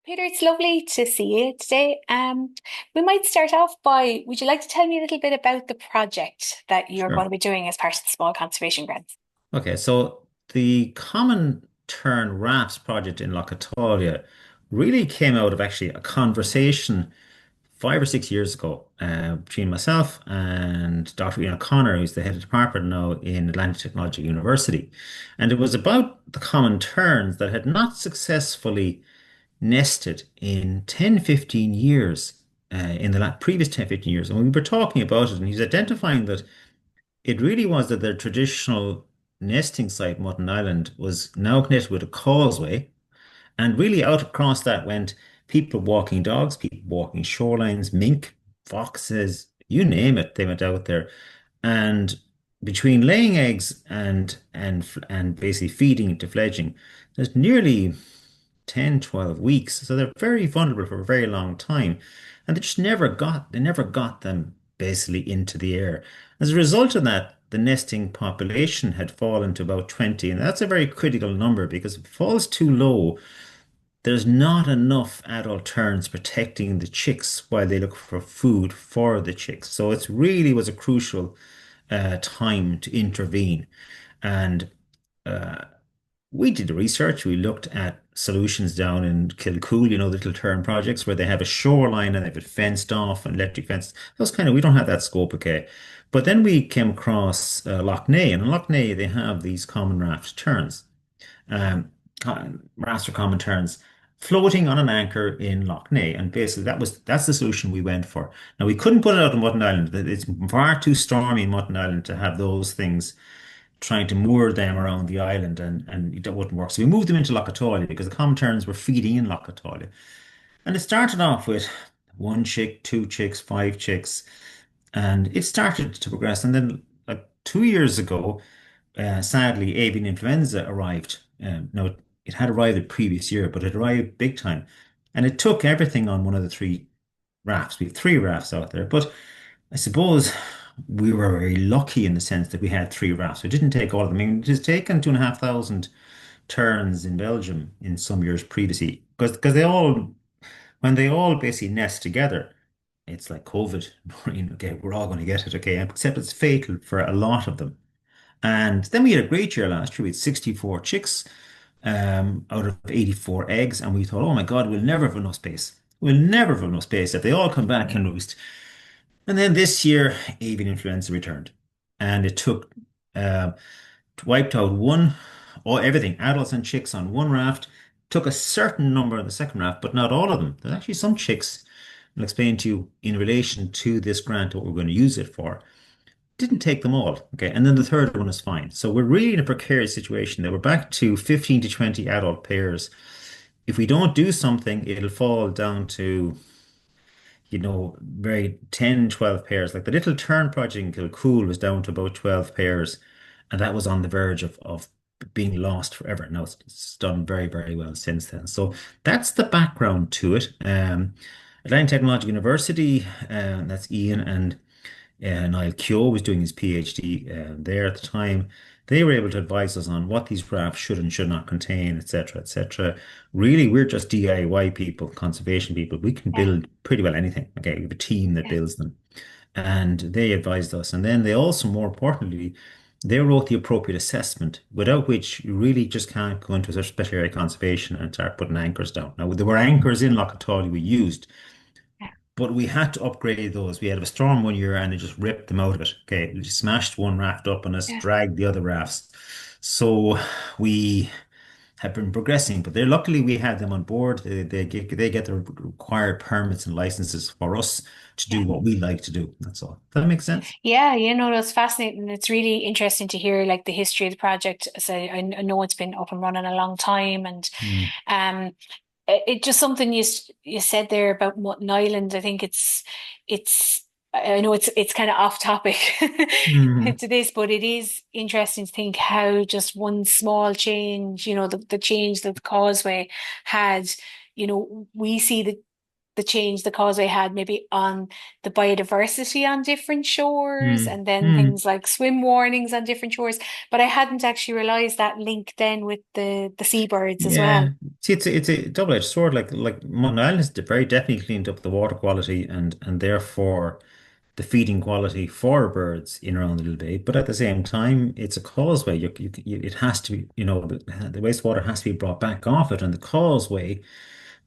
Peter, it's lovely to see you today. We might start off by, would you like to tell me a little bit about the project that you're going Sure. to be doing as part of the Small Conservation Grants? Okay, so the Common Tern Rafts project in Lough really came out of actually a conversation 5 or 6 years ago between myself and Dr. Ian O'Connor, who's the head of department now in Atlantaquaria University. And it was about the common terns that had not successfully nested in 10, 15 years, in the previous 10, 15 years. And we were talking about it, and he's identifying that it really was that their traditional nesting site, Mutton Island, was now connected with a causeway. And really out across that went people walking dogs, people walking shorelines, mink, foxes, you name it, they went out there. And between laying eggs and basically feeding to fledging, there's nearly 10, 12 weeks. So they're very vulnerable for a very long time. And they never got them basically into the air. As a result of that, the nesting population had fallen to about 20. And that's a very critical number because if it falls too low, there's not enough adult terns protecting the chicks while they look for food for the chicks. So it really was a crucial time to intervene. And uh, we did the research. We looked at solutions down in Kilcool, the little term projects where they have a shoreline and they have it fenced off and electric fence. Those kind of, we don't have that scope, okay. But then we came across Lough, and in Lough they have these common raft terns, um, raster common terns, floating on an anchor in Lough. And basically that's the solution we went for. Now we couldn't put it out on Mutton Island. It's far too stormy in Mutton Island to have those things trying to moor them around the island, and that wouldn't work. So we moved them into Lough because the common terns were feeding in Lough. And it started off with one chick, two chicks, five chicks, and it started to progress. And then, like 2 years ago, sadly, avian influenza arrived. No, it had arrived the previous year, but it arrived big time. And it took everything on one of the three rafts. We have three rafts out there, but I suppose we were very lucky in the sense that we had three rafts. We didn't take all of them. I mean, it has taken 2,500 turns in Belgium in some years previously, because when they all basically nest together, it's like COVID. Okay, we're all going to get it, okay, except it's fatal for a lot of them. And then we had a great year last year. We had 64 chicks out of 84 eggs, and we thought, oh my God, we'll never have enough space. We'll never have enough space if they all come back and roost. And then this year, avian influenza returned, and it took wiped out everything, adults and chicks on one raft. Took a certain number on the second raft, but not all of them. There's actually some chicks. I'll explain to you in relation to this grant what we're going to use it for. Didn't take them all. Okay. And then the third one is fine. So we're really in a precarious situation that we're back to 15 to 20 adult pairs. If we don't do something, it'll fall down to, very 10, 12 pairs. Like the little Tern project in Kilcool was down to about 12 pairs. And that was on the verge of being lost forever. Now it's done very, very well since then. So that's the background to it. Atlantaquaria University, that's Ian and Niall Keogh was doing his PhD there at the time. They were able to advise us on what these rafts should and should not contain, etc., etc. Really, we're just DIY people, conservation people. We can Yeah, build pretty well anything. Okay, we have a team that yeah. builds them, and they advised us. And then they also, more importantly, they wrote the appropriate assessment, without which you really just can't go into such special area conservation and start putting anchors down. Now, there were anchors in Lough we used, Yeah. but we had to upgrade those. We had a storm one year and it just ripped them out of it. Okay, it just smashed one raft up and us Yeah. dragged the other rafts. So we have been progressing, but they luckily we had them on board. They get the required permits and licenses for us to Yeah. do what we like to do. That's all. Does that make sense? Yeah, that's fascinating. It's really interesting to hear like the history of the project. So I know it's been up and running a long time, and Mm. um, it just something you said there about Mutton Island. I think it's I know it's kind of off topic Mhm. to this, but it is interesting to think how just one small change, the change that the causeway had, we see the the change the causeway had maybe on the biodiversity on different shores, Mm, and then mm. things like swim warnings on different shores. But I hadn't actually realized that link then with the seabirds as Yeah. well. See, it's a double-edged sword. Like Mountain Island has very definitely cleaned up the water quality and therefore the feeding quality for birds in around the Little Bay. But at the same time, it's a causeway. It has to be, the wastewater has to be brought back off it. And the causeway,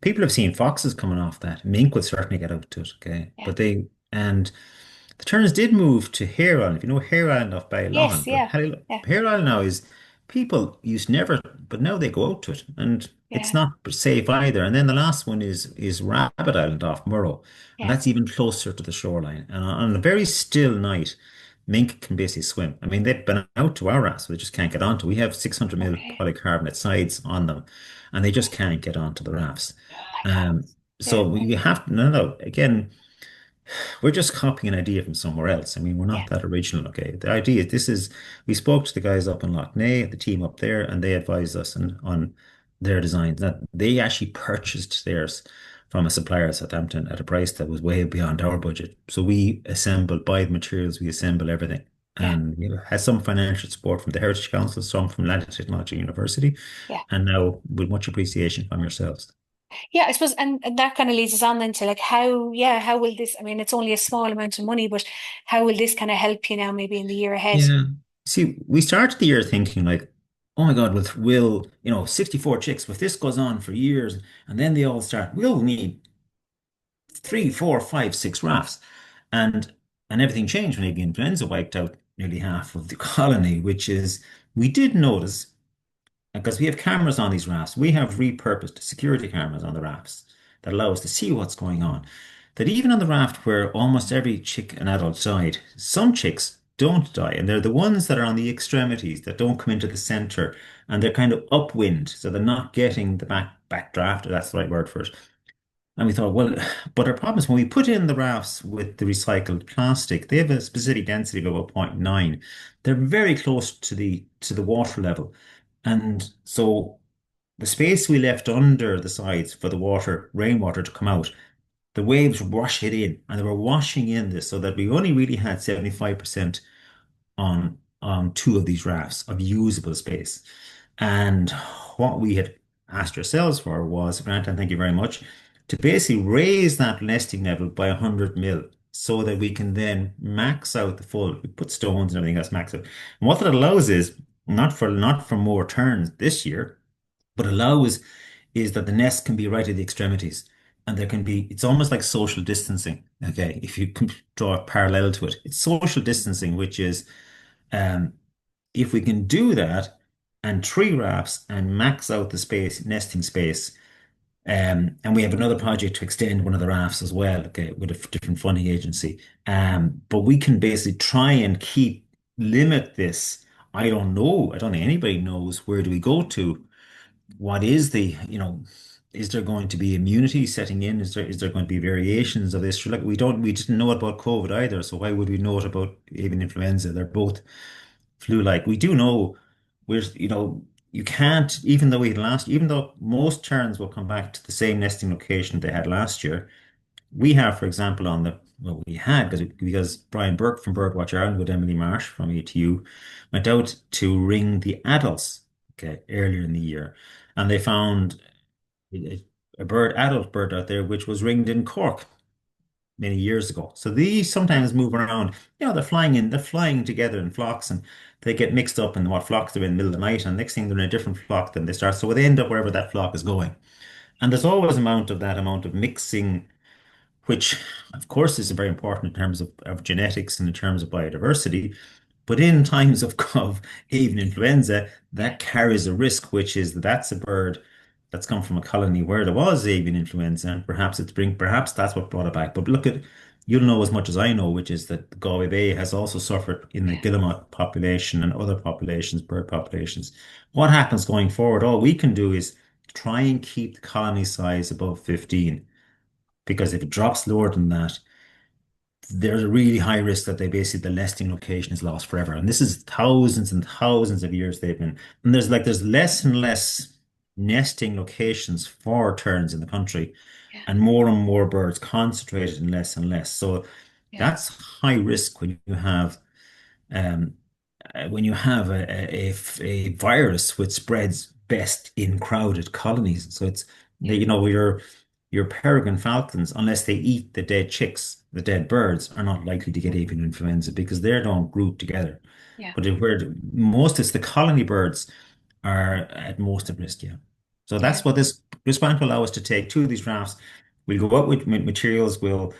people have seen foxes coming off that. Mink would certainly get out to it. Okay. Yeah. And the Terns did move to Hare Island. If you know Hare Island off by Lough, Yes, but yeah. Yeah. Hare Island now is people used to never, but now they go out to it, and it's Yeah. not safe either. And then the last one is Rabbit Island off Murrow, and Yeah. that's even closer to the shoreline. And on a very still night, mink can basically swim. I mean, they've been out to our rafts, so they just can't get onto. We have 600 mil Okay. polycarbonate sides on them, and they just can't get onto the rafts. Oh my Um, God. Yeah. so we have to, no, again. We're just copying an idea from somewhere else. I mean, we're Yeah. not that original, okay? The idea, we spoke to the guys up in Lough, the team up there, and they advised us on their designs that they actually purchased theirs from a supplier at Southampton at a price that was way beyond our budget. So we assemble, buy the materials, we assemble everything. Yeah. And had some financial support from the Heritage Council, some from Atlantaquaria University, Yeah. and now with much appreciation from yourselves. Yeah, I suppose, and that kind of leads us on then to like how, yeah, how will this, I mean, it's only a small amount of money, but how will this kind of help you now, maybe in the year ahead? Yeah. See, we started the year thinking like, oh my God, with will, 64 chicks, if this goes on for years and then they all start, we'll need three, four, five, six rafts. And everything changed when avian influenza wiped out nearly half of the colony, which is we did notice because we have cameras on these rafts. We have repurposed security cameras on the rafts that allow us to see what's going on. That even on the raft where almost every chick and adult died, some chicks don't die, and they're the ones that are on the extremities that don't come into the center, and they're kind of upwind, so they're not getting the backdraft, if that's the right word for it. And we thought, well, but our problem is when we put in the rafts with the recycled plastic, they have a specific density of about zero point 0.9. They're very close to the water level. And so the space we left under the sides for the water, rainwater to come out, the waves wash it in, and they were washing in this so that we only really had 75% on two of these rafts of usable space. And what we had asked ourselves for was, Grant, and thank you very much, to basically raise that nesting level by 100 mil so that we can then max out the full. We put stones and everything else max out. And what that allows is not for more turns this year, but allows is that the nest can be right at the extremities. And there can be, it's almost like social distancing. Okay. If you can draw a parallel to it, it's social distancing, which is um, if we can do that and tree rafts and max out the space, nesting space, and we have another project to extend one of the rafts as well, okay, with a different funding agency. But we can basically try and limit this. I don't know. I don't think anybody knows where do we go to. What is is there going to be immunity setting in? Is there going to be variations of this? Like we didn't know about COVID either, so why would we know it about avian influenza? They're both flu-like. We do know you can't, even though most terns will come back to the same nesting location they had last year. We have, for example, we had because Brian Burke from Birdwatch Ireland with Emily Marsh from ATU went out to ring the adults, okay, earlier in the year, and they found a, adult bird out there, which was ringed in Cork many years ago. So these sometimes move around. They're flying together in flocks and they get mixed up in what flocks they're in the middle of the night. And next thing they're in a different flock than they start. So they end up wherever that flock is going. And there's always that amount of mixing, which of course is very important in terms of genetics and in terms of biodiversity. But in times of avian influenza, Yeah. that carries a risk, which is that's a bird that's come from a colony where there was avian influenza, and perhaps that's what brought it back. But you'll know as much as I know, which is that the Galway Bay has also suffered in the Yeah. guillemot population and other populations, bird populations. What happens going forward? All we can do is try and keep the colony size above 15, because if it drops lower than that, there's a really high risk that the nesting location is lost forever. And this is thousands and thousands of years they've been. And there's less and less nesting locations for terns in the country. and more birds concentrated and less. So yeah, that's high risk um, when you have a virus which spreads best in crowded colonies. So it's yeah, your peregrine falcons, unless they eat the dead chicks, the dead birds, are not likely to get avian influenza because they don't group together. yeah, But where most it's the colony birds are at most at risk, yeah. So yeah, that's what this grant will allow us to take two of these rafts. We'll go out with materials, we'll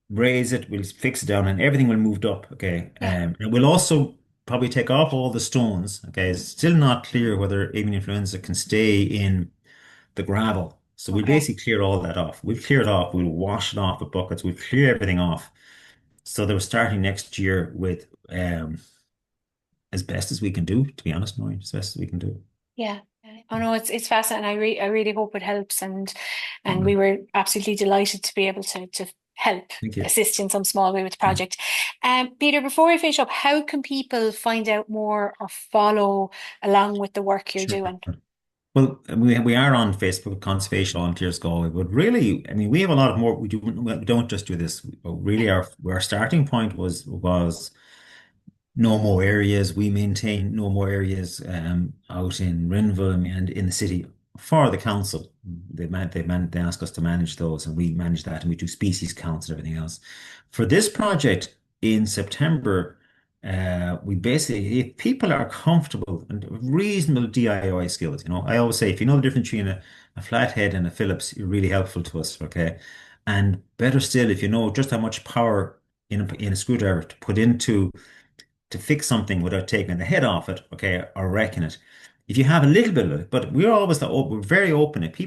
raise it, we'll fix it down, and everything will moved up. Okay. yeah. And we'll also probably take off all the stones. Okay. It's still not clear whether avian influenza can stay in the gravel. So we'll Okay. basically clear all that off. We'll clear it off, we'll wash it off with buckets, we'll clear everything off. So they were starting next year with as best as we can do, to be honest, Maureen, as best as we can do. Yeah. Oh no, it's fascinating. I really hope it helps, and we Mm, were absolutely delighted to be able to help thank you. assist in some small way with the Yeah. project. Peter, before we finish up, how can people find out more or follow along with the work you're Sure. doing? Well, we are on Facebook, Conservation Volunteers Galway, but really, I mean, we have a lot of more. We don't just do this. Yeah, Really, our starting point was no more areas. We maintain no more areas out in Rinville and in the city for the council. They ask us to manage those, and we manage that, and we do species counts and everything else. For this project in September, we basically, if people are comfortable and reasonable DIY skills, I always say if you know the difference between a flathead and a Phillips, you're really helpful to us. Okay, and better still, if you know just how much power in a screwdriver to put into to fix something without taking the head off it, okay, or wrecking it. If you have a little bit of it, but we're very open. If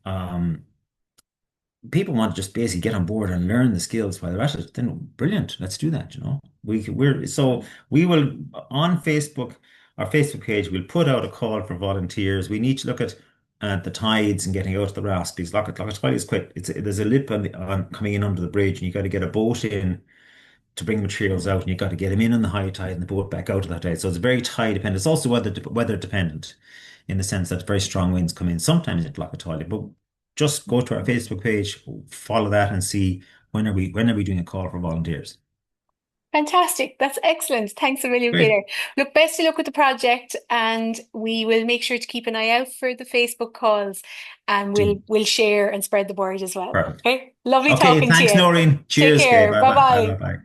um, people want to just basically get on board and learn the skills while they're at it, then brilliant. Let's do that. We will on Facebook, our Facebook page, we'll put out a call for volunteers. We need to look at the tides and getting out of the rafts because Lough Atalia is quick. There's a lip on coming in under the bridge, and you got to get a boat in to bring materials out, and you've got to get them in on the high tide and the boat back out of that tide. So it's very tide dependent. It's also weather dependent in the sense that very strong winds come in sometimes at Lough Atalia. But just go to our Facebook page, follow that, and see when are we doing a call for volunteers. fantastic. That's excellent. Thanks a million, Great. Peter. Look, best of luck with the project, and we will make sure to keep an eye out for the Facebook calls, and we'll Do we'll share and spread the word as well. perfect. Okay. Lovely Okay, talking to thanks, you. Noreen. Take Cheers. Okay, care. bye Bye bye. Bye bye bye. bye.